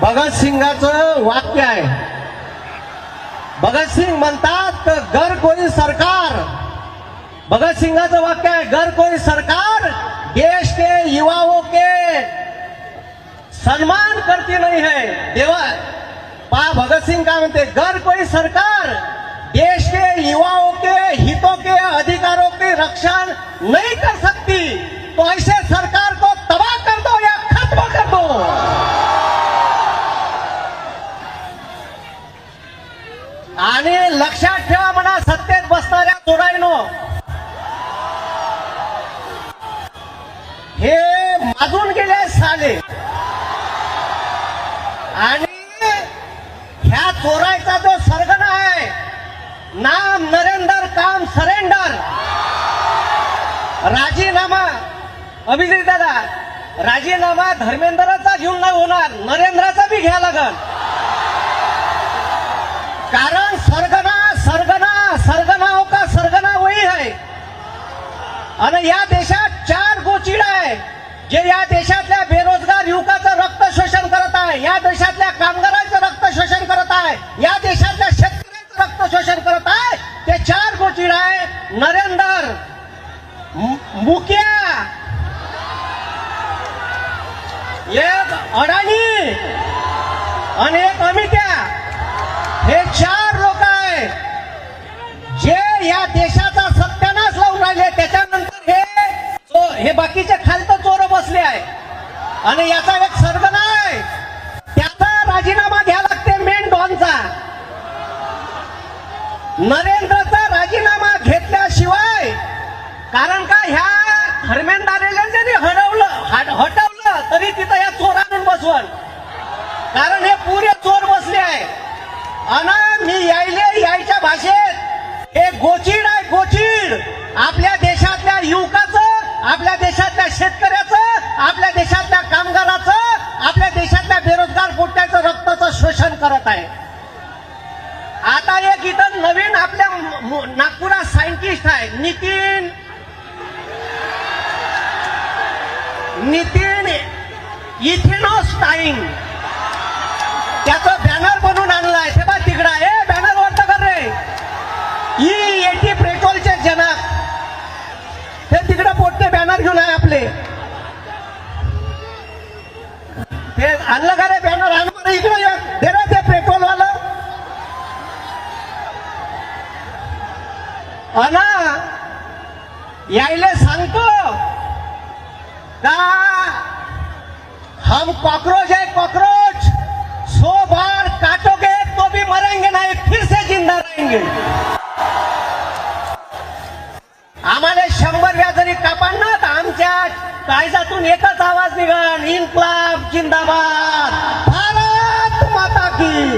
भगतसिंगाचं वाक्य आहे. भगतसिंग म्हणतात घर कोई सरकार, भगतसिंगाचं वाक्य आहे घर कोई सरकार देश के युवाओं के सम्मान करती नहीं है. देवा पा भगतसिंग काय म्हणते, घर कोई सरकार देश के युवाओं के हितों के अधिकारों की रक्षा नहीं कर सकती, तो ऐसे सरकार को तबाह कर दो या खत्म कर दो. आणि लक्षात ठेवा म्हणा सत्तेत बसणाऱ्या चोरांनो, हे माजून गेले साले. आणि ह्या चोरायचा जो सरगना आहे, नाम नरेंद्र काम सरेंडर, राजीनामा अभिजित दादा, राजीनामा धर्मेंद्रचा घेऊन नाही होणार, नरेंद्रचा बी घ्या लागल. कारण सरगना सरगना सरगनाओं का सरगना वही है. आणि या देशात 4 गोचिड आहे जे या देशातल्या बेरोजगार युवकाचं रक्त शोषण करत आहे, या देशातल्या कामगारांचं रक्त शोषण करत आहे, या देशातल्या शेतकऱ्यांचं रक्त शोषण करत आहे. ते 4 गोचिड आहे, नरेंद्र, मुखिया, एक अडाणी आणि एक अमित्या. हे 4 लोक आहे जे या देशाचा सत्यानाश लावून राहिले. त्याच्यानंतर हे बाकीचे खालतं चोर बसले आहे. आणि याचा एक सरगना आहे, त्याचा राजीनामा घ्यावा लागते मेन डॉनचा. नरेंद्रचा राजीनामा घेतल्याशिवाय, कारण का ह्या धर्मेंद्राला जरी हटवलं तरी तिथं या चोरांना बसवल. कारण हे पुरे चोर बसले आहे. आणि मी यायच्या भाषेत हे गोचीड आहे, गोचीड आपल्या देशातल्या युवकाचं, आपल्या देशातल्या शेतकऱ्याचं, आपल्या देशातल्या कामगाराचं, आपल्या देशातल्या बेरोजगार पोट्याचं रक्ताचं शोषण करत आहे. आता एक इथं नवीन आपल्या नागपुरात सायंटिस्ट आहे नितीन इथेनोस्टाईन, त्याचं बॅनर बनवून आणलाय. ते बा तिकडं आहे बॅनर वरत कर रे, E80 पेट्रोलचे जनक, ते तिकडे पोटते बॅनर घेऊन आहे आपले. ते आणलं का रे बॅनर, आणून इकडे दे रे ते पेट्रोलवालं. अना यायले सांगतो का हम कॉकरोच है, कॉकरोच 100 बार काटोगे तो भी मरेंगे नहीं, फिर से जिंदा रहेंगे. आम्हाला 100 वेळा जरी कापाल ना तर आमच्या काळजातून एकच आवाज निघाल, इन्क्लाब जिंदाबाद, भारत माता की,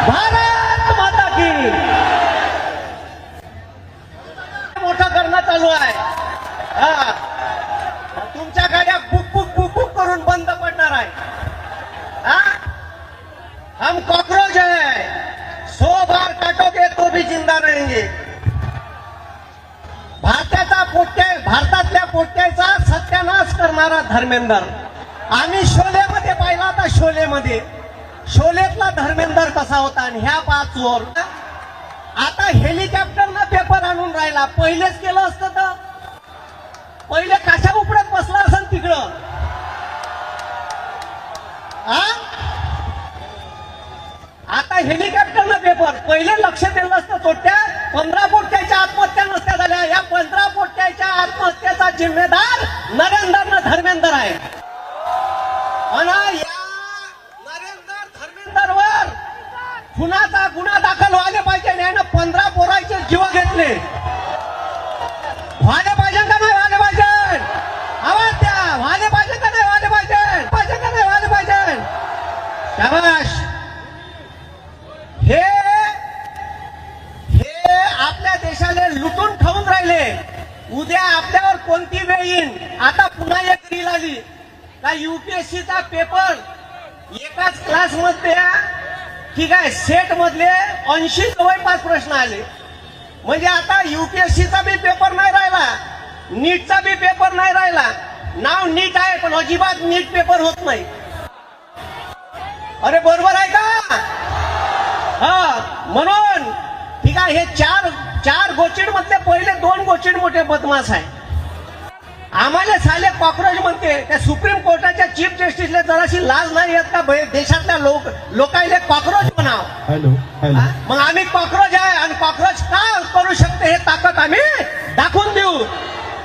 भारत माता की. मोठं करणं चालू आहे. तुमच्या गाड्या बुक बुक बुक बुक करून बंद पडणार आहे. हम कॉकरोच है, 100 बार काटोगे तो भी जिंदा रहेंगे. भारतातल्या पोट्याचा सत्यानाश करणारा धर्मेंद्र. आम्ही शोलेमध्ये पाहिला होता, शोलेतला धर्मेंद्र कसा होता. आणि ह्या 5 चोर आता हेलिकॉप्टरनं पेपर आणून राहिला. पहिलेच केलं असतं तर पहिले काशा उपडत बसला असेल तिकडं. आता हेलिकॉप्टरनं पेपर, पहिले लक्ष दिलं असतं तोट्या. 15 पोट्याच्या आत्महत्या नसत्या झाल्या. या 15 पोट्याच्या आत्महत्येचा जिम्मेदार धर्मेंद्र आहे. आणि या धर्मेंद्रवर खुनाचा गुन्हा दाखल व्हायला पाहिजे. यानं 15 पोरांचे जीव घेतले. व्हायला पाहिजे का नाही व्हायला पाहिजे? आवाज द्या. व्हायला पाहिजे का नाही व्हायला पाहिजे? पाहिजे का नाही व्हायला पाहिजे? शाबाश. हे आपल्या देशाला लुटून खाऊन राहिले. उद्या आपल्यावर कोणती वेळ येईल. आता पुन्हा एक रील आली का UPSCचा पेपर एकाच क्लासमध्ये, ठीक आहे, सेट मधले 80 जवळपास प्रश्न आले. म्हणजे आता UPSCचा बी पेपर नाही राहिला, नीटचा बी पेपर नाही राहिला. नाव नीट आहे पण अजिबात नीट पेपर होत नाही. अरे बरोबर आहे का? हा, म्हणून ठीक आहे, हे चार गोचिड मधले पहिले 2 गोचिड मोठे बदमाश आहे. आम्हाला साले कॉक्रोच म्हणते. त्या सुप्रीम कोर्टाच्या चीफ जस्टिसला जराशी लाज नाही येत का देशातल्या लोकांना कॉक्रोच म्हणाव? Hello hello. मग आम्ही कॉक्रोच आहे आणि कॉक्रोच का करू शकते हे ताकद आम्ही दाखवून देऊ.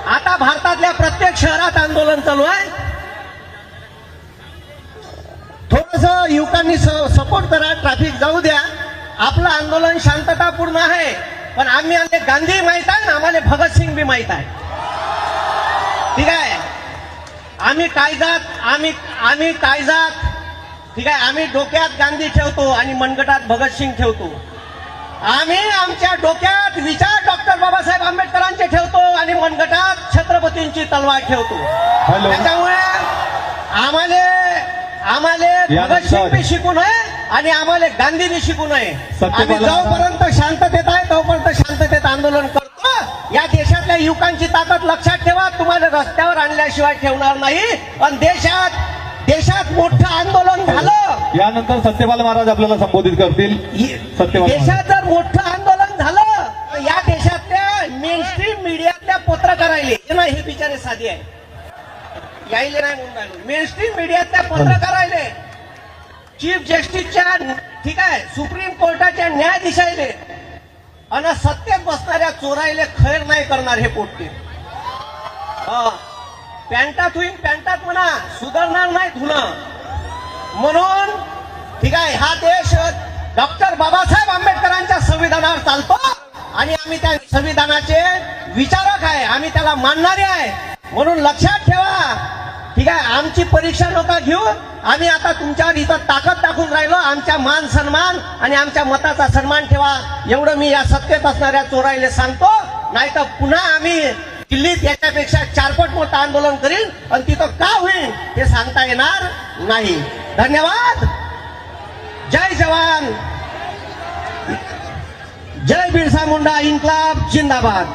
आता भारतातल्या प्रत्येक शहरात आंदोलन चालू आहे. थोडस युवकांनी सपोर्ट करा, ट्रॅफिक जाऊ द्या. आपलं आंदोलन शांततापूर्ण आहे, पण आम्हाला गांधी माहित आहे ना, आम्हाला भगतसिंग बी माहित आहे. ठीक आहे, आम्ही कायजात ठीक आहे, आम्ही डोक्यात गांधी ठेवतो आणि मनगटात भगतसिंग ठेवतो. आम्ही आमच्या डोक्यात विचार डॉक्टर बाबासाहेब आंबेडकरांचे ठेवतो आणि मनगटात छत्रपतींची तलवार ठेवतो. हॅलो. त्याच्यामुळे आम्हाला भगतसिंग बी शिकू नये आणि आम्हाला गांधी बी शिकू नये. आम्ही जोपर्यंत शांततेत आहे तोपर्यंत शांततेत आंदोलन करतो. या देशातल्या युवकांची ताकद लक्षात ठेवा, तुम्हाला रस्त्यावर आणल्याशिवाय ठेवणार नाही. पण देशात मोठं आंदोलन झालं, यानंतर सत्यपाल महाराज आपल्याला संबोधित करतील. देशात जर मोठं आंदोलन झालं तर या देशातल्या मेनस्ट्रीम मीडियातल्या पत्रकारायले ना, हे बिचारे साधी आहे, यायले नाही म्हणून मेनस्ट्रीम मीडियातल्या पत्रकारायले, चीफ जस्टिसच्या ठीक आहे, सुप्रीम कोर्टाच्या न्यायाधीशायले आणि सत्तेत बसणाऱ्या चोरायले खैर नाही करणार हे पोट्टे. पॅन्टात होईल पॅन्टात म्हणा, सुधारणार नाही धुणं. म्हणून ठीक आहे, हा देश डॉक्टर बाबासाहेब आंबेडकरांच्या संविधानावर चालतो आणि आम्ही त्या संविधानाचे विचारक आहे, आम्ही त्याला मानणारे आहे. म्हणून लक्षात ठेवा, ठीक आहे, आमची परीक्षा नका घेऊ. आम्ही आता तुमच्यावर इथं ताकद दाखवून राहिलो. आमच्या मान सन्मान आणि आमच्या मताचा सन्मान ठेवा, एवढं मी या सत्तेत असणाऱ्या चोरायले सांगतो. नाही तर पुन्हा आम्ही दिल्लीत याच्यापेक्षा 4 पट मोठं आंदोलन करीन आणि तिथं का होईल हे सांगता येणार नाही. धन्यवाद. जय जवान, जय बिरसा मुंडा, इन्क्लाब जिंदाबाद.